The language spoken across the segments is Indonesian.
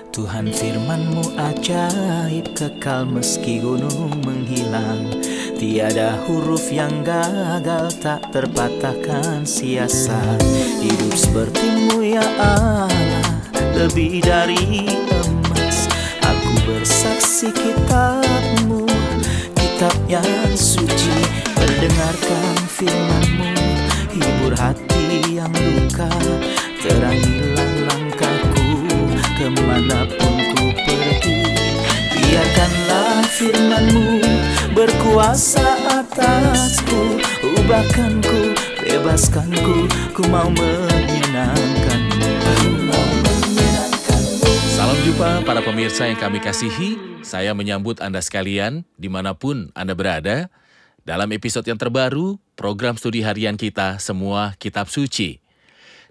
Tuhan firman-Mu ajaib, kekal meski gunung menghilang. Tiada huruf yang gagal, tak terpatahkan siasat. Hidup seperti-Mu ya Allah, lebih dari emas. Aku bersaksi kitab-Mu, kitab yang suci. Mendengarkan firman-Mu, hibur hati yang luka. Terangilah langkahku kemanapun ku pergi. Biarkanlah firman-Mu berkuasa atasku. Ubahkanku, bebaskanku, ku mau menyenangkan-Mu. Salam jumpa para pemirsa yang kami kasihi. Saya menyambut Anda sekalian dimanapun Anda berada dalam episode yang terbaru program studi harian kita Semua Kitab Suci.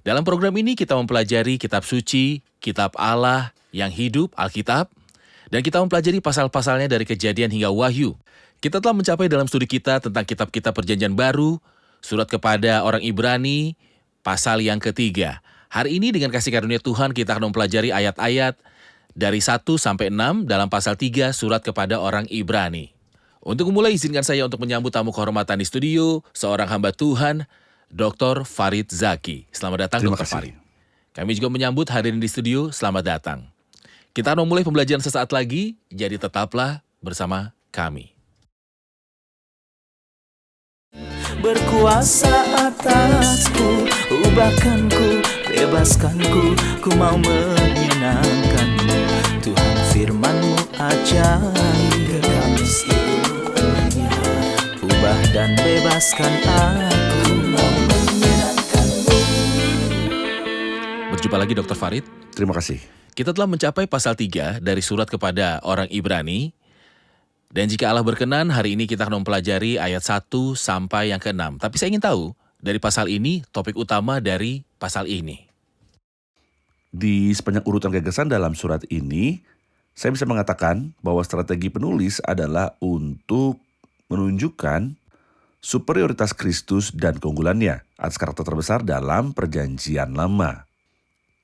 Dalam program ini kita mempelajari kitab suci, kitab Allah yang hidup, Alkitab, dan kita mempelajari pasal-pasalnya dari Kejadian hingga Wahyu. Kita telah mencapai dalam studi kita tentang kitab-kitab Perjanjian Baru, surat kepada orang Ibrani, pasal yang ketiga. Hari ini dengan kasih karunia Tuhan kita akan mempelajari ayat-ayat dari 1 sampai 6 dalam pasal 3 surat kepada orang Ibrani. Untuk memulai izinkan saya untuk menyambut tamu kehormatan di studio, seorang hamba Tuhan, Dr. Farid Zaki. Selamat datang Dr. Farid. Kami juga menyambut hadirin di studio, selamat datang. Kita akan memulai pembelajaran sesaat lagi, jadi tetaplah bersama kami. Berkuasa atasku, ubahkanku, bebaskanku, ku mau menyenangkan-Mu. Tuhan firman-Mu ajaib, kekal meski gunungnya. Ubah dan bebaskan aku, mau menyenangkan-Mu. Berjumpa lagi Dr. Farid. Terima kasih. Kita telah mencapai pasal 3 dari surat kepada orang Ibrani. Dan jika Allah berkenan, hari ini kita akan mempelajari ayat 1 sampai yang ke-6. Tapi saya ingin tahu, dari pasal ini, topik utama dari pasal ini. Di sepanjang urutan gagasan dalam surat ini, saya bisa mengatakan bahwa strategi penulis adalah untuk menunjukkan superioritas Kristus dan keunggulannya atas karakter terbesar dalam Perjanjian Lama.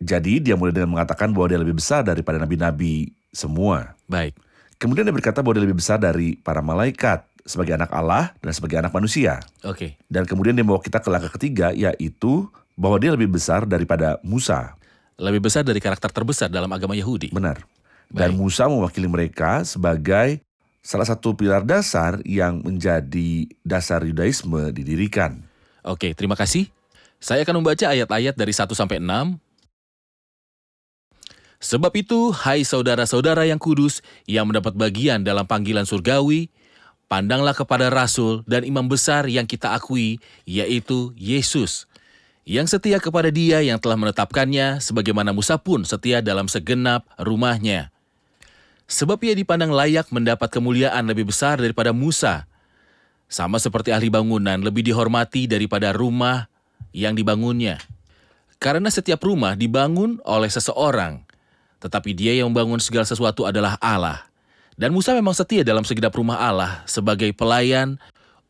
Jadi dia mulai dengan mengatakan bahwa dia lebih besar daripada nabi-nabi semua. Baik. Kemudian dia berkata bahwa dia lebih besar dari para malaikat sebagai anak Allah dan sebagai anak manusia. Oke. Dan kemudian dia membawa kita ke langkah ketiga, yaitu bahwa dia lebih besar daripada Musa. Lebih besar dari karakter terbesar dalam agama Yahudi. Benar. Dan Baik. Musa mewakili mereka sebagai salah satu pilar dasar yang menjadi dasar Yudaisme didirikan. Oke, terima kasih. Saya akan membaca ayat-ayat dari 1 sampai 6. Sebab itu, hai saudara-saudara yang kudus, yang mendapat bagian dalam panggilan surgawi, pandanglah kepada Rasul dan Imam Besar yang kita akui, yaitu Yesus, yang setia kepada Dia yang telah menetapkannya, sebagaimana Musa pun setia dalam segenap rumahnya. Sebab ia dipandang layak mendapat kemuliaan lebih besar daripada Musa, sama seperti ahli bangunan lebih dihormati daripada rumah yang dibangunnya. Karena setiap rumah dibangun oleh seseorang, tetapi Dia yang membangun segala sesuatu adalah Allah. Dan Musa memang setia dalam segenap rumah Allah sebagai pelayan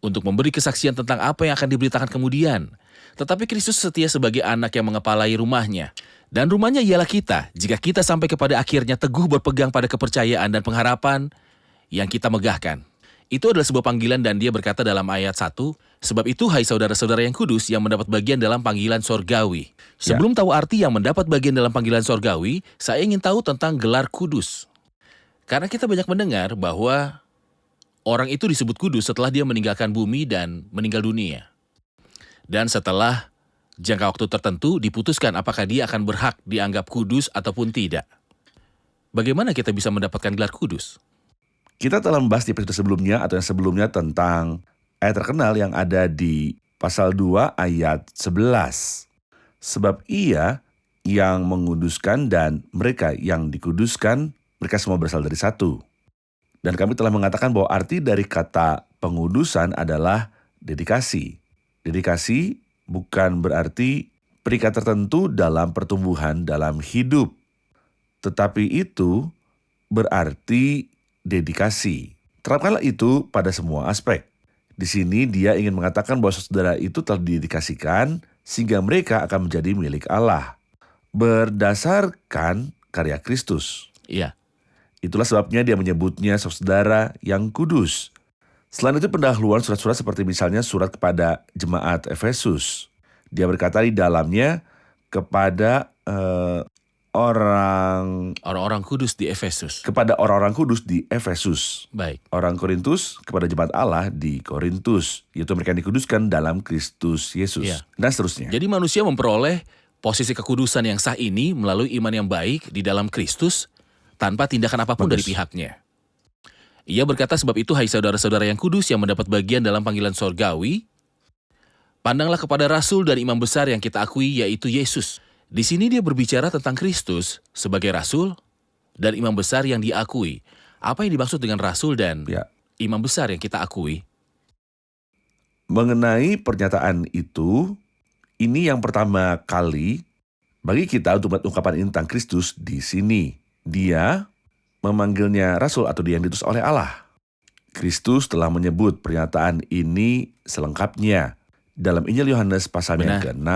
untuk memberi kesaksian tentang apa yang akan diberitakan kemudian. Tetapi Kristus setia sebagai anak yang mengepalai rumahnya. Dan rumahnya ialah kita, jika kita sampai kepada akhirnya teguh berpegang pada kepercayaan dan pengharapan yang kita megahkan. Itu adalah sebuah panggilan dan dia berkata dalam ayat 1, sebab itu hai saudara-saudara yang kudus yang mendapat bagian dalam panggilan sorgawi. Sebelum tahu arti yang mendapat bagian dalam panggilan sorgawi, saya ingin tahu tentang gelar kudus. Karena kita banyak mendengar bahwa orang itu disebut kudus setelah dia meninggalkan bumi dan meninggal dunia. Dan setelah jangka waktu tertentu diputuskan apakah dia akan berhak dianggap kudus ataupun tidak. Bagaimana kita bisa mendapatkan gelar kudus? Kita telah membahas di episode sebelumnya atau yang sebelumnya tentang ayat terkenal yang ada di pasal 2 ayat 11. Sebab ia yang menguduskan dan mereka yang dikuduskan, mereka semua berasal dari satu. Dan kami telah mengatakan bahwa arti dari kata pengudusan adalah dedikasi. Dedikasi bukan berarti perikat tertentu dalam pertumbuhan dalam hidup. Tetapi itu berarti dedikasi. Terapkanlah itu pada semua aspek. Di sini dia ingin mengatakan bahwa saudara itu telah didedikasikan sehingga mereka akan menjadi milik Allah berdasarkan karya Kristus. Iya, Itulah sebabnya dia menyebutnya saudara yang kudus. Selain itu pendahuluan surat-surat seperti misalnya surat kepada jemaat Efesus. Dia berkata di dalamnya kepada orang-orang kudus di Efesus. orang-orang kudus di Efesus. Baik, Orang Korintus kepada jemaat Allah di Korintus, yaitu mereka yang dikuduskan dalam Kristus Yesus. Iya. Dan seterusnya. jadi manusia memperoleh posisi kekudusan yang sah ini melalui iman yang baik di dalam Kristus tanpa tindakan apapun Bagus. dari pihaknya. Ia berkata, sebab itu hai saudara-saudara yang kudus yang mendapat bagian dalam panggilan sorgawi, pandanglah kepada rasul dan imam besar yang kita akui, yaitu Yesus. Di sini dia berbicara tentang Kristus sebagai rasul dan imam besar yang diakui. Apa yang dimaksud dengan rasul dan Ya. imam besar yang kita akui? Mengenai pernyataan itu, ini yang pertama kali bagi kita untuk melihat ungkapan ini tentang Kristus di sini. Dia memanggilnya rasul atau dia yang diutus oleh Allah. Kristus telah menyebut pernyataan ini selengkapnya dalam Injil Yohanes pasal yang Benar. ke-6.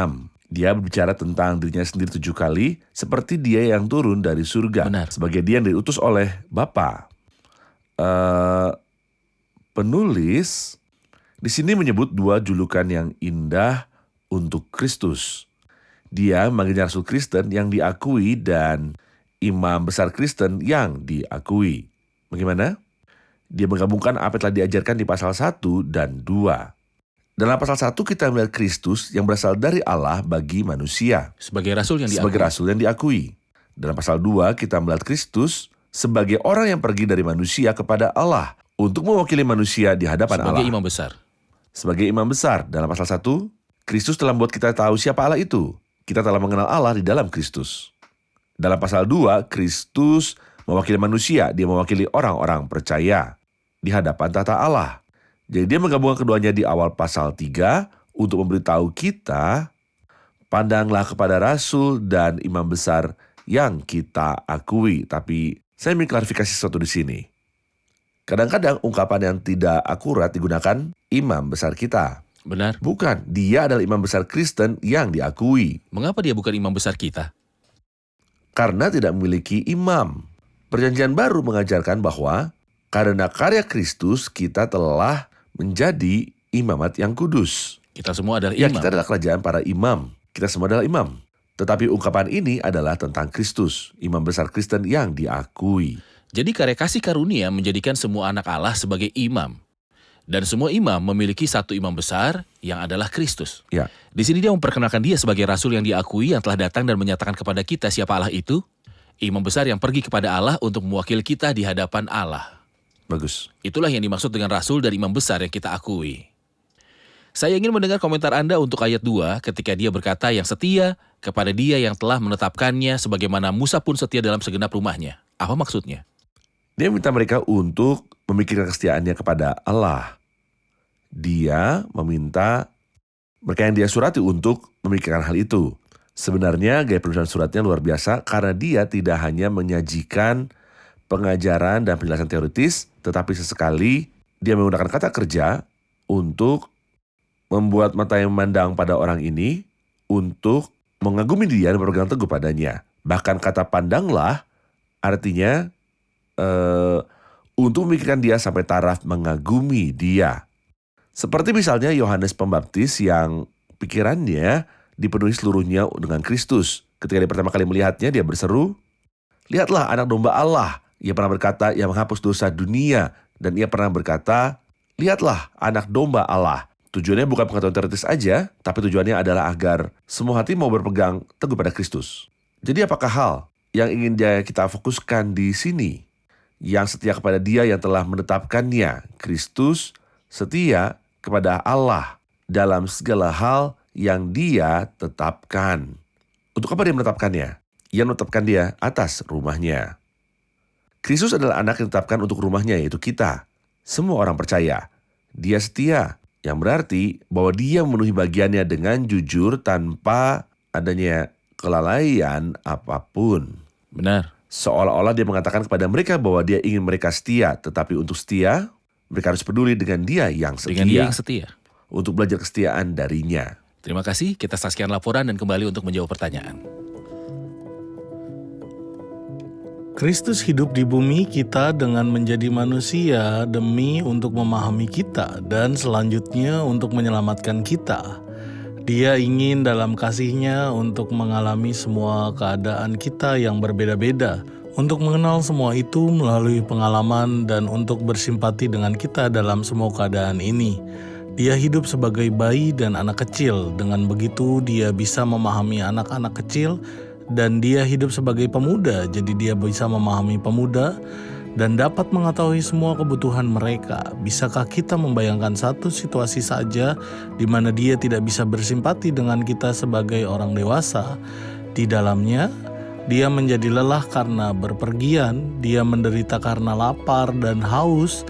Dia berbicara tentang dirinya sendiri 7 kali seperti dia yang turun dari surga. Benar. Sebagai dia yang diutus oleh Bapa. Penulis di sini menyebut 2 julukan yang indah untuk Kristus. Dia memanggilnya Rasul Kristen yang diakui dan Imam Besar Kristen yang diakui. Bagaimana? Dia menggabungkan apa yang telah diajarkan di pasal 1 dan 2. Dalam pasal 1 kita melihat Kristus yang berasal dari Allah bagi manusia. Sebagai rasul yang diakui. Sebagai rasul yang diakui. Dalam pasal 2 kita melihat Kristus sebagai orang yang pergi dari manusia kepada Allah untuk mewakili manusia di hadapan Sebagai Allah. imam besar. Sebagai imam besar dalam pasal 1, Kristus telah membuat kita tahu siapa Allah itu. Kita telah mengenal Allah di dalam Kristus. Dalam pasal 2, Kristus mewakili manusia, dia mewakili orang-orang percaya di hadapan tata Allah. Jadi dia menggabungkan keduanya di awal pasal 3 untuk memberitahu kita, pandanglah kepada rasul dan imam besar yang kita akui. Tapi saya ingin klarifikasi sesuatu di sini. Kadang-kadang ungkapan yang tidak akurat digunakan imam besar kita. Benar. Bukan, dia adalah imam besar Kristen yang diakui. Mengapa dia bukan imam besar kita? Karena tidak memiliki imam. Perjanjian baru mengajarkan bahwa karena karya Kristus kita telah menjadi imamat yang kudus. Kita semua adalah Ya, imam. kita adalah kerajaan para imam. Kita semua adalah imam. Tetapi ungkapan ini adalah tentang Kristus, imam besar Kristen yang diakui. Jadi karya kasih karunia menjadikan semua anak Allah sebagai imam. Dan semua imam memiliki satu imam besar yang adalah Kristus. Ya, Di sini dia memperkenalkan dia sebagai rasul yang diakui yang telah datang dan menyatakan kepada kita siapa Allah itu. Imam besar yang pergi kepada Allah untuk mewakili kita di hadapan Allah. bagus. Itulah yang dimaksud dengan rasul dan imam besar yang kita akui. Saya ingin mendengar komentar Anda untuk ayat 2 ketika dia berkata yang setia kepada dia yang telah menetapkannya sebagaimana Musa pun setia dalam segenap rumahnya. Apa maksudnya? Dia minta mereka untuk memikirkan kesetiaannya kepada Allah. Dia meminta mereka yang dia surati untuk memikirkan hal itu. Sebenarnya gaya penulisan suratnya luar biasa karena dia tidak hanya menyajikan pengajaran dan penjelasan teoritis, tetapi sesekali dia menggunakan kata kerja untuk membuat mata yang memandang pada orang ini untuk mengagumi dia dan berpegang teguh padanya. Bahkan kata pandanglah artinya untuk memikirkan dia sampai taraf mengagumi dia. Seperti misalnya Yohanes Pembaptis yang pikirannya dipenuhi seluruhnya dengan Kristus. Ketika dia pertama kali melihatnya, dia berseru, "Lihatlah anak domba Allah." Ia pernah berkata, "Ia menghapus dosa dunia." Dan ia pernah berkata, "Lihatlah anak domba Allah." Tujuannya bukan pengetahuan teoritis aja, tapi tujuannya adalah agar semua hati mau berpegang teguh pada Kristus. Jadi apakah hal yang ingin kita fokuskan di sini? Yang setia kepada dia yang telah menetapkannya. Kristus setia kepada Allah dalam segala hal yang dia tetapkan. Untuk apa dia menetapkannya? Ia menetapkan dia atas rumahnya. Kristus adalah anak yang ditetapkan untuk rumahnya, yaitu kita. Semua orang percaya. Dia setia, yang berarti bahwa dia memenuhi bagiannya dengan jujur tanpa adanya kelalaian apapun. Benar. Seolah-olah dia mengatakan kepada mereka bahwa dia ingin mereka setia, tetapi untuk setia, mereka harus peduli dengan dia yang setia. Dengan dia yang setia. Untuk belajar kesetiaan darinya. Terima kasih, kita saksikan laporan dan kembali untuk menjawab pertanyaan. Kristus hidup di bumi kita dengan menjadi manusia demi untuk memahami kita dan selanjutnya untuk menyelamatkan kita. Dia ingin dalam kasih-Nya untuk mengalami semua keadaan kita yang berbeda-beda, untuk mengenal semua itu melalui pengalaman dan untuk bersimpati dengan kita dalam semua keadaan ini. Dia hidup sebagai bayi dan anak kecil, dengan begitu dia bisa memahami anak-anak kecil, dan dia hidup sebagai pemuda, jadi dia bisa memahami pemuda dan dapat mengetahui semua kebutuhan mereka. Bisakah kita membayangkan satu situasi saja di mana dia tidak bisa bersimpati dengan kita sebagai orang dewasa? Di dalamnya, dia menjadi lelah karena berpergian, dia menderita karena lapar dan haus,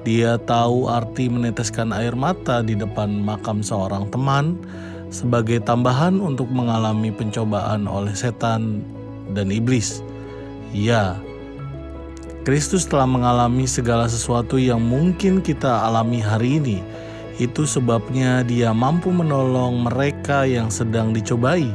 dia tahu arti meneteskan air mata di depan makam seorang teman, sebagai tambahan untuk mengalami pencobaan oleh setan dan iblis. Ya, Kristus telah mengalami segala sesuatu yang mungkin kita alami hari ini. Itu sebabnya Dia mampu menolong mereka yang sedang dicobai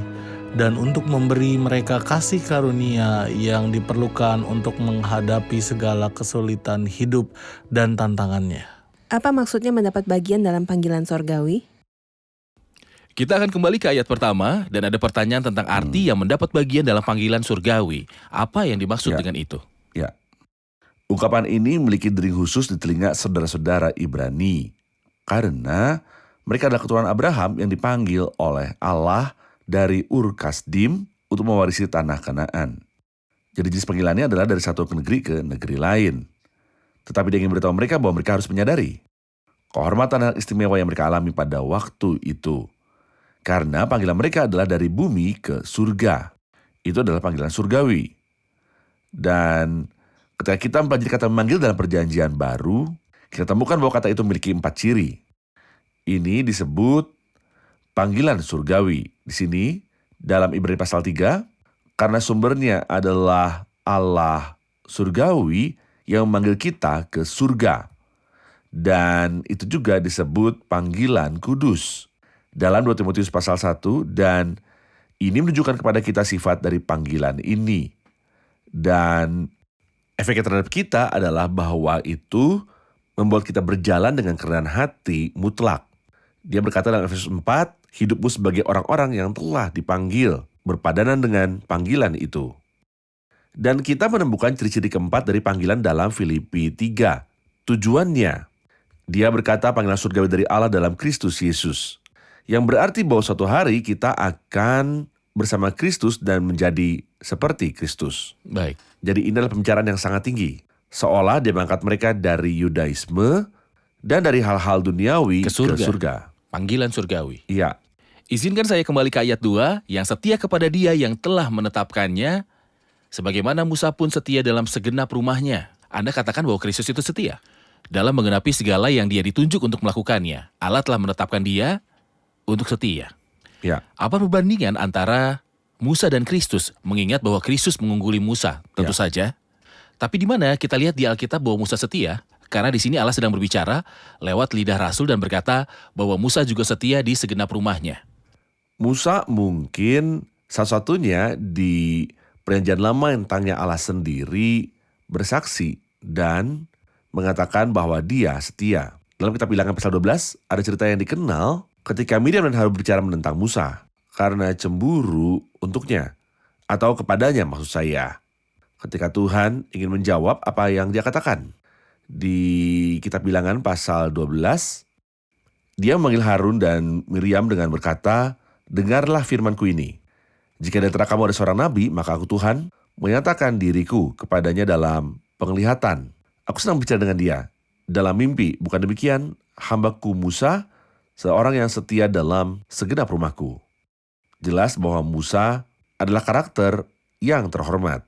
dan untuk memberi mereka kasih karunia yang diperlukan untuk menghadapi segala kesulitan hidup dan tantangannya. Apa maksudnya mendapat bagian dalam panggilan sorgawi? Kita akan kembali ke ayat pertama dan ada pertanyaan tentang arti yang mendapat bagian dalam panggilan surgawi. Apa yang dimaksud dengan itu? Ya. Ungkapan ini memiliki dering khusus di telinga saudara-saudara Ibrani. Karena mereka adalah keturunan Abraham yang dipanggil oleh Allah dari Ur Kasdim untuk mewarisi tanah Kanaan. Jadi jenis panggilannya adalah dari satu negeri ke negeri lain. Tetapi dia ingin beritahu mereka bahwa mereka harus menyadari kehormatan dan istimewa yang mereka alami pada waktu itu. Karena panggilan mereka adalah dari bumi ke surga. Itu adalah panggilan surgawi. Dan ketika kita mempelajari kata memanggil dalam perjanjian baru, kita temukan bahwa kata itu memiliki 4 ciri. Ini disebut panggilan surgawi. Di sini, dalam Ibrani pasal 3, karena sumbernya adalah Allah surgawi yang memanggil kita ke surga. Dan itu juga disebut panggilan kudus. Dalam 2 Timotius pasal 1, dan ini menunjukkan kepada kita sifat dari panggilan ini. Dan efeknya terhadap kita adalah bahwa itu membuat kita berjalan dengan kerendahan hati mutlak. Dia berkata dalam Efesus 4, hidupmu sebagai orang-orang yang telah dipanggil, berpadanan dengan panggilan itu. Dan kita menemukan ciri-ciri keempat dari panggilan dalam Filipi 3. Tujuannya, dia berkata panggilan surgawi dari Allah dalam Kristus Yesus. Yang berarti bahwa suatu hari kita akan bersama Kristus dan menjadi seperti Kristus. Baik. Jadi ini adalah pembicaraan yang sangat tinggi. Seolah dia mengangkat mereka dari Yudaisme dan dari hal-hal duniawi ke surga. Panggilan surgawi. Iya. Izinkan saya kembali ke ayat 2, yang setia kepada Dia yang telah menetapkannya, sebagaimana Musa pun setia dalam segenap rumahnya. Anda katakan bahwa Kristus itu setia dalam menggenapi segala yang Dia ditunjuk untuk melakukannya. Allah telah menetapkan Dia untuk setia. Ya. Apa perbandingan antara Musa dan Kristus? Mengingat bahwa Kristus mengungguli Musa, tentu saja. Tapi di mana kita lihat di Alkitab bahwa Musa setia? Karena di sini Allah sedang berbicara lewat lidah Rasul dan berkata bahwa Musa juga setia di segenap rumahnya. Musa mungkin satu-satunya di Perjanjian Lama yang tentangnya Allah sendiri bersaksi dan mengatakan bahwa dia setia. Dalam kitab Bilangan pasal 12 ada cerita yang dikenal ketika Miriam dan Harun berbicara menentang Musa karena cemburu untuknya atau kepadanya maksud saya. Ketika Tuhan ingin menjawab apa yang dia katakan. Di kitab Bilangan pasal 12, dia memanggil Harun dan Miriam dengan berkata, dengarlah firmanku ini. Jika di antara kamu ada seorang nabi, maka aku Tuhan menyatakan diriku kepadanya dalam penglihatan. Aku sedang bicara dengan dia dalam mimpi. Bukan demikian, hambaku Musa, seorang yang setia dalam segenap rumahku. Jelas bahwa Musa adalah karakter yang terhormat.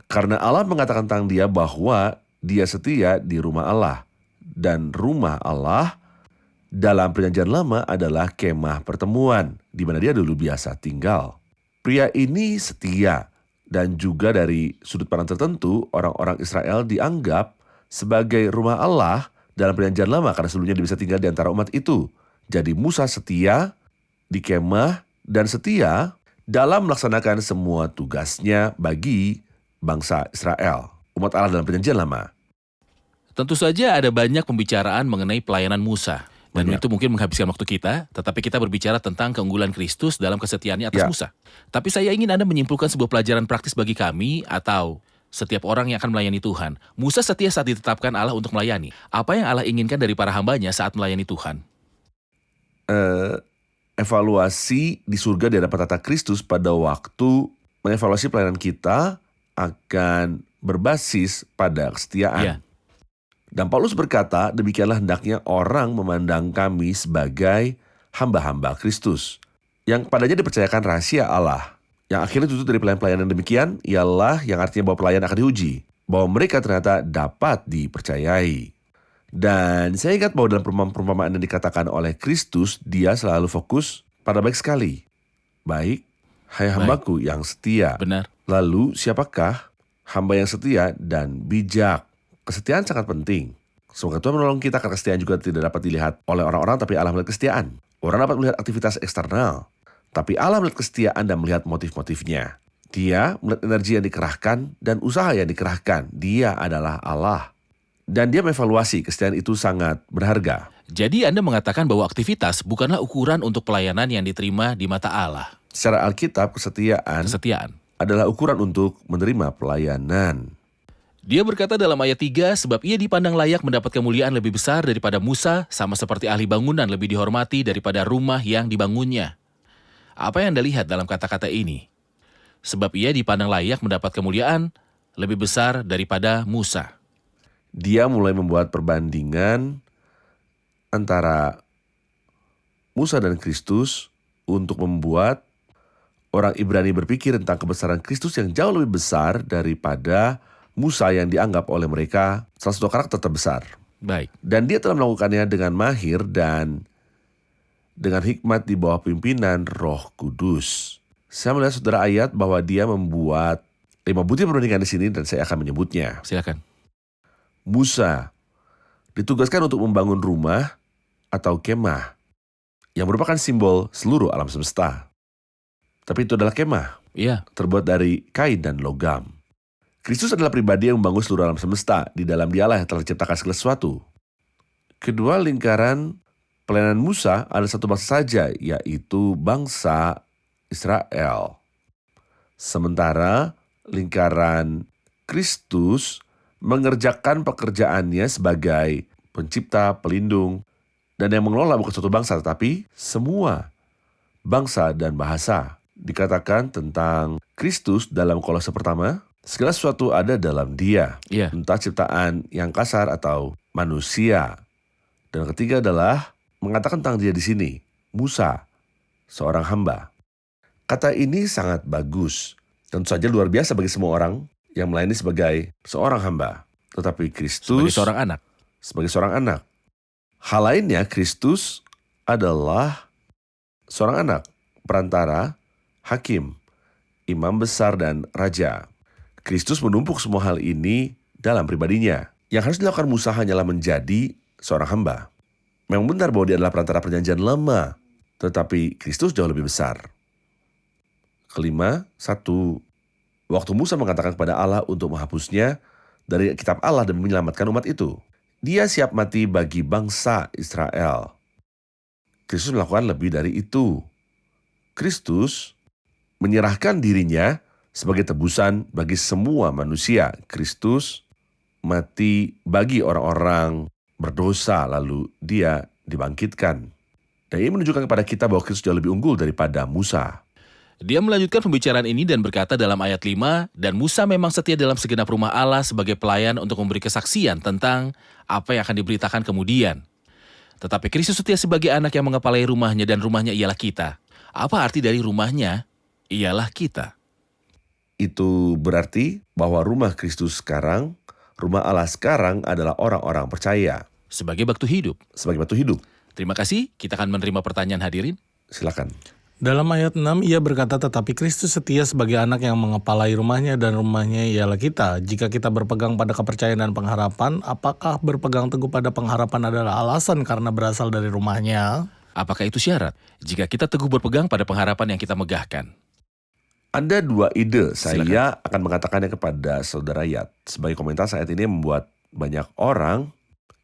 Karena Allah mengatakan tentang dia bahwa dia setia di rumah Allah. Dan rumah Allah dalam Perjanjian Lama adalah kemah pertemuan, di mana dia dulu biasa tinggal. Pria ini setia, dan juga dari sudut pandang tertentu, orang-orang Israel dianggap sebagai rumah Allah dalam Perjanjian Lama, karena sebelumnya dia bisa tinggal di antara umat itu. Jadi Musa setia di kemah dan setia dalam melaksanakan semua tugasnya bagi bangsa Israel, umat Allah dalam perjanjian lama. Tentu saja ada banyak pembicaraan mengenai pelayanan Musa. Dan Banyak. itu mungkin menghabiskan waktu kita, tetapi kita berbicara tentang keunggulan Kristus dalam kesetiaannya atas Ya. Musa. Tapi saya ingin Anda menyimpulkan sebuah pelajaran praktis bagi kami atau setiap orang yang akan melayani Tuhan. Musa setia saat ditetapkan Allah untuk melayani. Apa yang Allah inginkan dari para hambanya saat melayani Tuhan? Evaluasi di surga di hadapan tata Kristus pada waktu mengevaluasi pelayanan kita akan berbasis pada kesetiaan. Ya. Dan Paulus berkata, demikianlah hendaknya orang memandang kami sebagai hamba-hamba Kristus, yang padanya dipercayakan rahasia Allah. Yang akhirnya tutup dari pelayan-pelayanan demikian ialah yang artinya bahwa pelayan akan diuji, bahwa mereka ternyata dapat dipercayai. Dan saya ingat bahwa dalam perumpamaan yang dikatakan oleh Kristus, dia selalu fokus pada baik sekali. Baik, hai hambaku yang setia. Benar. Lalu siapakah hamba yang setia dan bijak? Kesetiaan sangat penting. Semoga Tuhan menolong kita karena kesetiaan juga tidak dapat dilihat oleh orang-orang, tapi Allah melihat kesetiaan. Orang dapat melihat aktivitas eksternal, tapi Allah melihat kesetiaan dan melihat motif-motifnya. Dia melihat energi yang dikerahkan dan usaha yang dikerahkan. Dia adalah Allah. Dan dia mengevaluasi kesetiaan itu sangat berharga. Jadi Anda mengatakan bahwa aktivitas bukanlah ukuran untuk pelayanan yang diterima di mata Allah. Secara Alkitab, kesetiaan Kesetiaan. adalah ukuran untuk menerima pelayanan. Dia berkata dalam ayat 3, sebab ia dipandang layak mendapat kemuliaan lebih besar daripada Musa, sama seperti ahli bangunan lebih dihormati daripada rumah yang dibangunnya. Apa yang Anda lihat dalam kata-kata ini? Sebab ia dipandang layak mendapat kemuliaan lebih besar daripada Musa. Dia mulai membuat perbandingan antara Musa dan Kristus untuk membuat orang Ibrani berpikir tentang kebesaran Kristus yang jauh lebih besar daripada Musa yang dianggap oleh mereka salah satu karakter terbesar. Baik. Dan dia telah melakukannya dengan mahir dan dengan hikmat di bawah pimpinan Roh Kudus. Saya melihat saudara ayat bahwa dia membuat 5 butir perbandingan di sini dan saya akan menyebutnya. Silakan. Musa ditugaskan untuk membangun rumah atau kemah yang merupakan simbol seluruh alam semesta. Tapi itu adalah kemah Iya. terbuat dari kain dan logam. Kristus adalah pribadi yang membangun seluruh alam semesta. Di dalam dialah yang telah diciptakan segala sesuatu. Kedua lingkaran pelayanan Musa ada satu bangsa saja, yaitu bangsa Israel. Sementara lingkaran Kristus mengerjakan pekerjaannya sebagai pencipta, pelindung, dan yang mengelola bukan suatu bangsa, tetapi semua bangsa dan bahasa. Dikatakan tentang Kristus dalam Kolose pertama, segala sesuatu ada dalam dia, Iya. entah ciptaan yang kasar atau manusia. Dan ketiga adalah mengatakan tentang dia di sini, Musa, seorang hamba. Kata ini sangat bagus, tentu saja luar biasa bagi semua orang yang melayani sebagai seorang hamba. Tetapi Kristus Sebagai seorang anak. sebagai seorang anak. Hal lainnya, Kristus adalah seorang anak, perantara, hakim, imam besar, dan raja. Kristus menumpuk semua hal ini dalam pribadinya. Yang harus dilakukan Musa hanyalah menjadi seorang hamba. Memang benar bahwa dia adalah perantara perjanjian lama, tetapi Kristus jauh lebih besar. Kelima, waktu Musa mengatakan kepada Allah untuk menghapusnya dari kitab Allah dan menyelamatkan umat itu, dia siap mati bagi bangsa Israel. Kristus melakukan lebih dari itu. Kristus menyerahkan dirinya sebagai tebusan bagi semua manusia. Kristus mati bagi orang-orang berdosa, lalu dia dibangkitkan. Dan ini menunjukkan kepada kita bahwa Kristus jauh lebih unggul daripada Musa. Dia melanjutkan pembicaraan ini dan berkata dalam ayat 5, dan Musa memang setia dalam segenap rumah Allah sebagai pelayan untuk memberi kesaksian tentang apa yang akan diberitakan kemudian. Tetapi Kristus setia sebagai anak yang mengepalai rumahnya, dan rumahnya ialah kita. Apa arti dari rumahnya? Ialah kita. Itu berarti bahwa rumah Kristus sekarang, rumah Allah sekarang adalah orang-orang percaya. Sebagai batu hidup. Sebagai batu hidup. Terima kasih, kita akan menerima pertanyaan hadirin. Silakan. Dalam ayat 6, ia berkata, tetapi Kristus setia sebagai anak yang mengepalai rumahnya dan rumahnya ialah kita. Jika kita berpegang pada kepercayaan dan pengharapan, apakah berpegang teguh pada pengharapan adalah alasan karena berasal dari rumahnya? Apakah itu syarat? Jika kita teguh berpegang pada pengharapan yang kita megahkan. Ada dua ide, Silakan. saya akan mengatakannya kepada saudara Yat. Sebagai komentar saat ini membuat banyak orang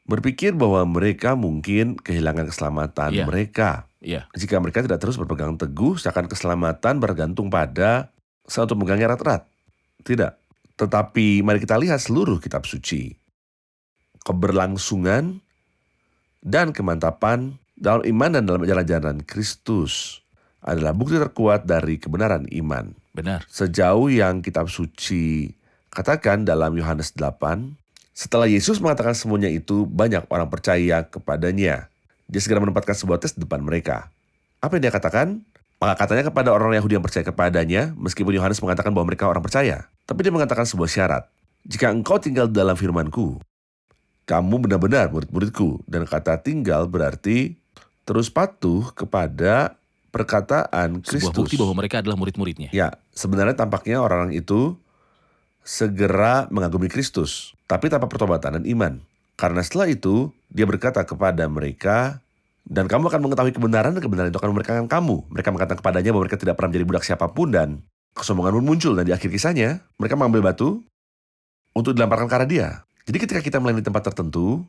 berpikir bahwa mereka mungkin kehilangan keselamatan Iya. mereka. Iya, Jika mereka tidak terus berpegang teguh, seakan keselamatan bergantung pada satu megangnya erat-erat. Tidak. Tetapi mari kita lihat seluruh kitab suci. Keberlangsungan dan kemantapan dalam iman dan dalam jalan-jalan Kristus adalah bukti terkuat dari kebenaran iman. benar. Sejauh yang kitab suci katakan dalam Yohanes 8, setelah Yesus mengatakan semuanya itu, banyak orang percaya kepadanya. Dia segera menempatkan sebuah tes di depan mereka. Apa yang dia katakan? Maka katanya kepada orang Yahudi yang percaya kepadanya, meskipun Yohanes mengatakan bahwa mereka orang percaya. Tapi dia mengatakan sebuah syarat. Jika engkau tinggal dalam firman-Ku, kamu benar-benar murid-muridku. Dan kata tinggal berarti terus patuh kepada perkataan Kristus. Sebuah bukti bahwa mereka adalah murid-muridnya. Ya, sebenarnya tampaknya orang-orang itu segera mengagumi Kristus, tapi tanpa pertobatan dan iman. Karena setelah itu, dia berkata kepada mereka, dan kamu akan mengetahui kebenaran, dan kebenaran itu akan memerdekakan kamu. Mereka mengatakan kepadanya bahwa mereka tidak pernah menjadi budak siapapun, dan kesombongan pun muncul. Dan di akhir kisahnya, mereka mengambil batu untuk dilemparkan ke arah dia. Jadi ketika kita melayani tempat tertentu,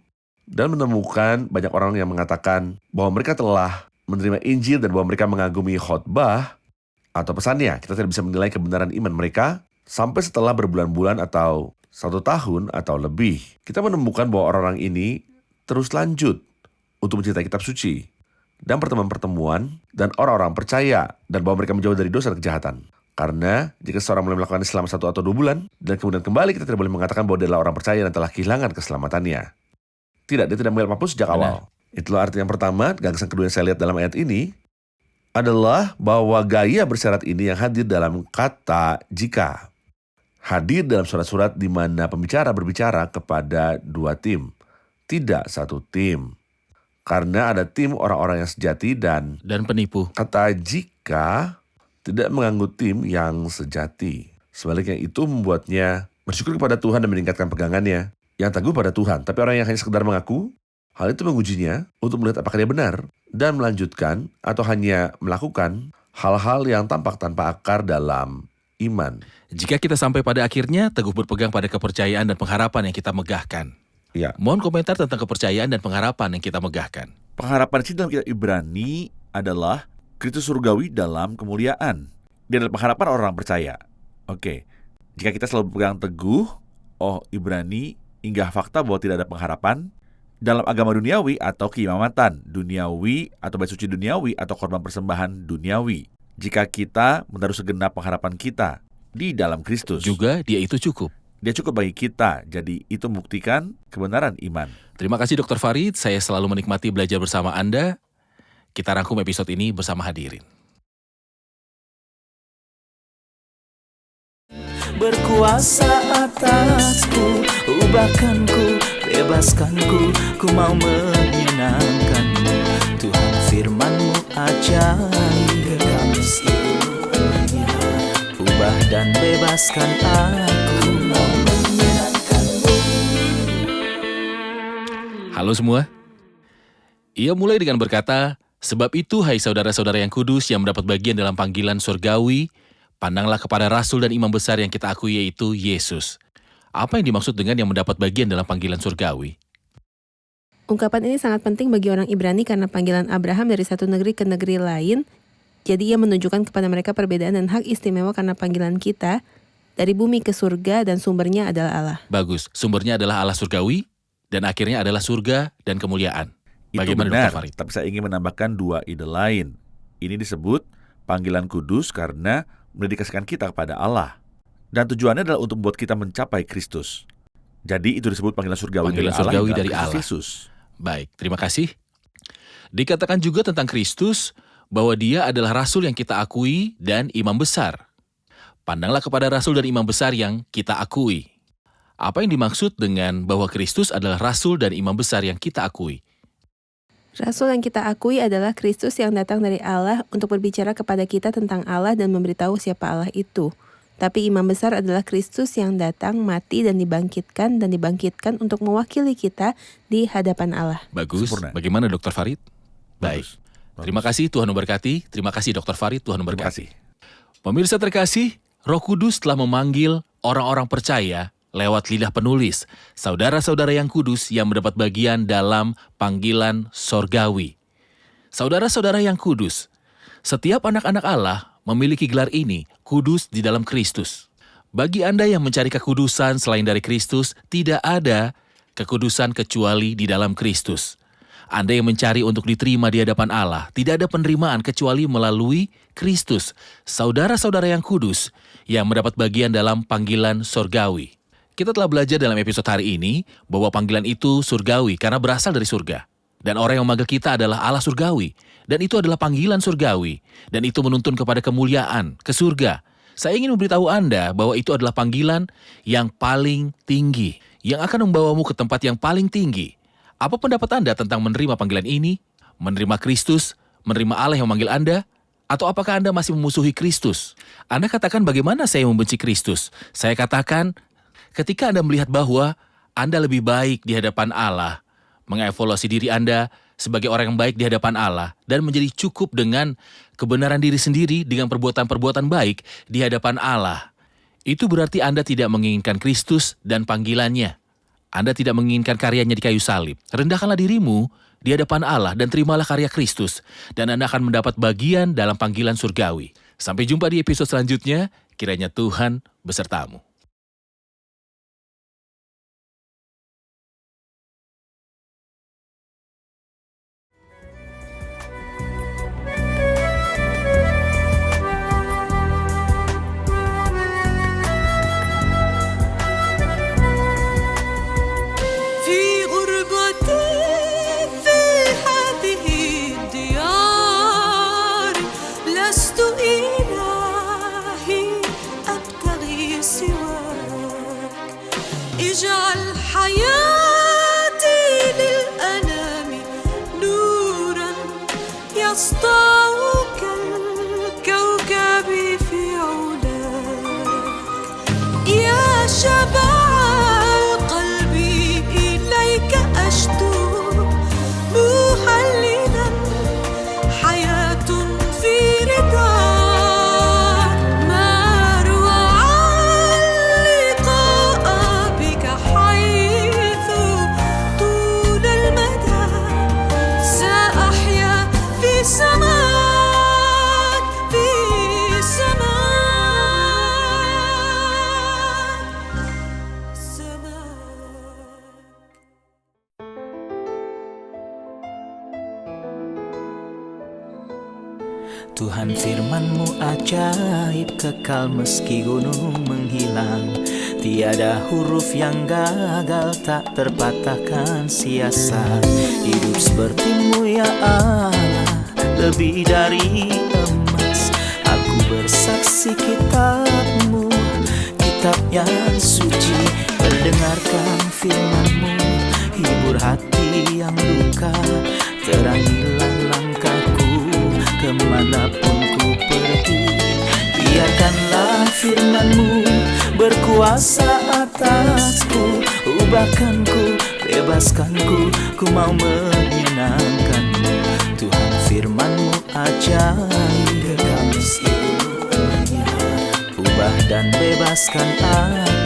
dan menemukan banyak orang yang mengatakan bahwa mereka telah menerima Injil dan bahwa mereka mengagumi khotbah atau pesannya, kita tidak bisa menilai kebenaran iman mereka sampai setelah berbulan-bulan atau 1 tahun atau lebih. Kita menemukan bahwa orang-orang ini terus lanjut untuk mencintai kitab suci dan pertemuan-pertemuan dan orang-orang percaya dan bahwa mereka menjauh dari dosa dan kejahatan. Karena jika seorang mulai melakukan ini selama 1 atau 2 bulan dan kemudian kembali, kita tidak boleh mengatakan bahwa dia adalah orang percaya dan telah kehilangan keselamatannya. Tidak, dia tidak mengambil apapun sejak Benar. awal. Itulah arti yang pertama. Gagasan kedua yang saya lihat dalam ayat ini adalah bahwa gaya bersyarat ini yang hadir dalam kata jika. Hadir dalam surat-surat di mana pembicara berbicara kepada 2 tim, tidak 1 tim. Karena ada tim orang-orang yang sejati dan Dan penipu. kata jika tidak mengganggu tim yang sejati. Sebaliknya itu membuatnya bersyukur kepada Tuhan dan meningkatkan pegangannya yang teguh pada Tuhan. Tapi orang yang hanya sekedar mengaku, hal itu mengujinya untuk melihat apakah dia benar dan melanjutkan atau hanya melakukan hal-hal yang tampak tanpa akar dalam iman. Jika kita sampai pada akhirnya, teguh berpegang pada kepercayaan dan pengharapan yang kita megahkan. Ya, Mohon komentar tentang kepercayaan dan pengharapan yang kita megahkan. pengharapan di dalam kitab Ibrani adalah Kristus surgawi dalam kemuliaan. Dia adalah pengharapan orang percaya. Oke, jika kita selalu berpegang teguh, Ibrani hingga fakta bahwa tidak ada pengharapan dalam agama duniawi atau keimamatan duniawi atau bait suci duniawi atau korban persembahan duniawi. Jika kita menaruh segenap pengharapan kita di dalam Kristus, Juga dia itu cukup. dia cukup bagi kita. Jadi itu membuktikan kebenaran iman. Terima kasih Dr. Farid, saya selalu menikmati belajar bersama Anda. Kita rangkum episode ini bersama hadirin. Berkuasa atasku, ubahkanku, bebaskanku, ku mau menyenangkanmu. Tuhan firman-Mu ajaib, kami seluruhnya. Ubah dan bebaskan aku, mau menyenangkanmu. Halo semua. Ia mulai dengan berkata, sebab itu hai saudara-saudara yang kudus yang mendapat bagian dalam panggilan surgawi, pandanglah kepada rasul dan imam besar yang kita akui yaitu Yesus. Apa yang dimaksud dengan yang mendapat bagian dalam panggilan surgawi? Ungkapan ini sangat penting bagi orang Ibrani karena panggilan Abraham dari satu negeri ke negeri lain. Jadi ia menunjukkan kepada mereka perbedaan dan hak istimewa karena panggilan kita dari bumi ke surga dan sumbernya adalah Allah. Bagus, sumbernya adalah Allah surgawi, dan akhirnya adalah surga dan kemuliaan. Itu Bagaimana benar, Dr. Farid? tapi saya ingin menambahkan 2 ide lain. Ini disebut panggilan kudus karena mendedikasikan kita kepada Allah. Dan tujuannya adalah untuk membuat kita mencapai Kristus. Jadi itu disebut panggilan surgawi Panggilan dari Allah, surgawi yang dari Kristus Allah. Yesus. Baik, terima kasih. Dikatakan juga tentang Kristus bahwa dia adalah rasul yang kita akui dan imam besar. Pandanglah kepada rasul dan imam besar yang kita akui. Apa yang dimaksud dengan bahwa Kristus adalah rasul dan imam besar yang kita akui? Rasul yang kita akui adalah Kristus yang datang dari Allah untuk berbicara kepada kita tentang Allah dan memberitahu siapa Allah itu. Tapi imam besar adalah Kristus yang datang, mati, dan dibangkitkan untuk mewakili kita di hadapan Allah. Bagus. Sempurna. Bagaimana Dr. Farid? Baik. Bagus. Terima kasih, Tuhan memberkati. Terima kasih Dr. Farid, Tuhan Terima memberkati. kasih. Pemirsa terkasih, Roh Kudus telah memanggil orang-orang percaya lewat lidah penulis, saudara-saudara yang kudus yang mendapat bagian dalam panggilan sorgawi. Saudara-saudara yang kudus, setiap anak-anak Allah memiliki gelar ini, kudus di dalam Kristus. Bagi Anda yang mencari kekudusan selain dari Kristus, tidak ada kekudusan kecuali di dalam Kristus. Anda yang mencari untuk diterima di hadapan Allah, tidak ada penerimaan kecuali melalui Kristus. Saudara-saudara yang kudus yang mendapat bagian dalam panggilan surgawi. Kita telah belajar dalam episode hari ini bahwa panggilan itu surgawi karena berasal dari surga. Dan orang yang memanggil kita adalah Allah surgawi. Dan itu adalah panggilan surgawi. Dan itu menuntun kepada kemuliaan, ke surga. Saya ingin memberitahu Anda bahwa itu adalah panggilan yang paling tinggi, yang akan membawamu ke tempat yang paling tinggi. Apa pendapat Anda tentang menerima panggilan ini? Menerima Kristus? Menerima Allah yang memanggil Anda? Atau apakah Anda masih memusuhi Kristus? Anda katakan bagaimana saya membenci Kristus? Saya katakan, ketika Anda melihat bahwa Anda lebih baik di hadapan Allah, mengevaluasi diri Anda sebagai orang yang baik di hadapan Allah, dan menjadi cukup dengan kebenaran diri sendiri dengan perbuatan-perbuatan baik di hadapan Allah. Itu berarti Anda tidak menginginkan Kristus dan panggilannya. Anda tidak menginginkan karyanya di kayu salib. Rendahkanlah dirimu di hadapan Allah dan terimalah karya Kristus, dan Anda akan mendapat bagian dalam panggilan surgawi. Sampai jumpa di episode selanjutnya, kiranya Tuhan besertamu. في غربتي في هذه الديار لست إلهي أبتغي سواك اجعل حياتي للأنام نورا يسطع كالكوكب في علاك يا شباب محللا حياة في رضاك ما أروع اللقاء بك حيث طول المدى سأحيا في سماك في سماك. Tuhan firman-Mu ajaib, kekal meski gunung menghilang. Tiada huruf yang gagal, tak terpatahkan siasat. Hidup seperti-Mu ya Allah, lebih dari emas. Aku bersaksi kitab-Mu, kitab yang suci. Mendengarkan firman-Mu, hibur hati yang luka. Terangilah langkahku kemanapun ku pergi. Biarkanlah firman-Mu berkuasa atasku. Ubahkanku, bebaskanku, ku mau menyenangkan-Mu. Tuhan firman-Mu ajaib, kekal meski ubah dan bebaskan aku.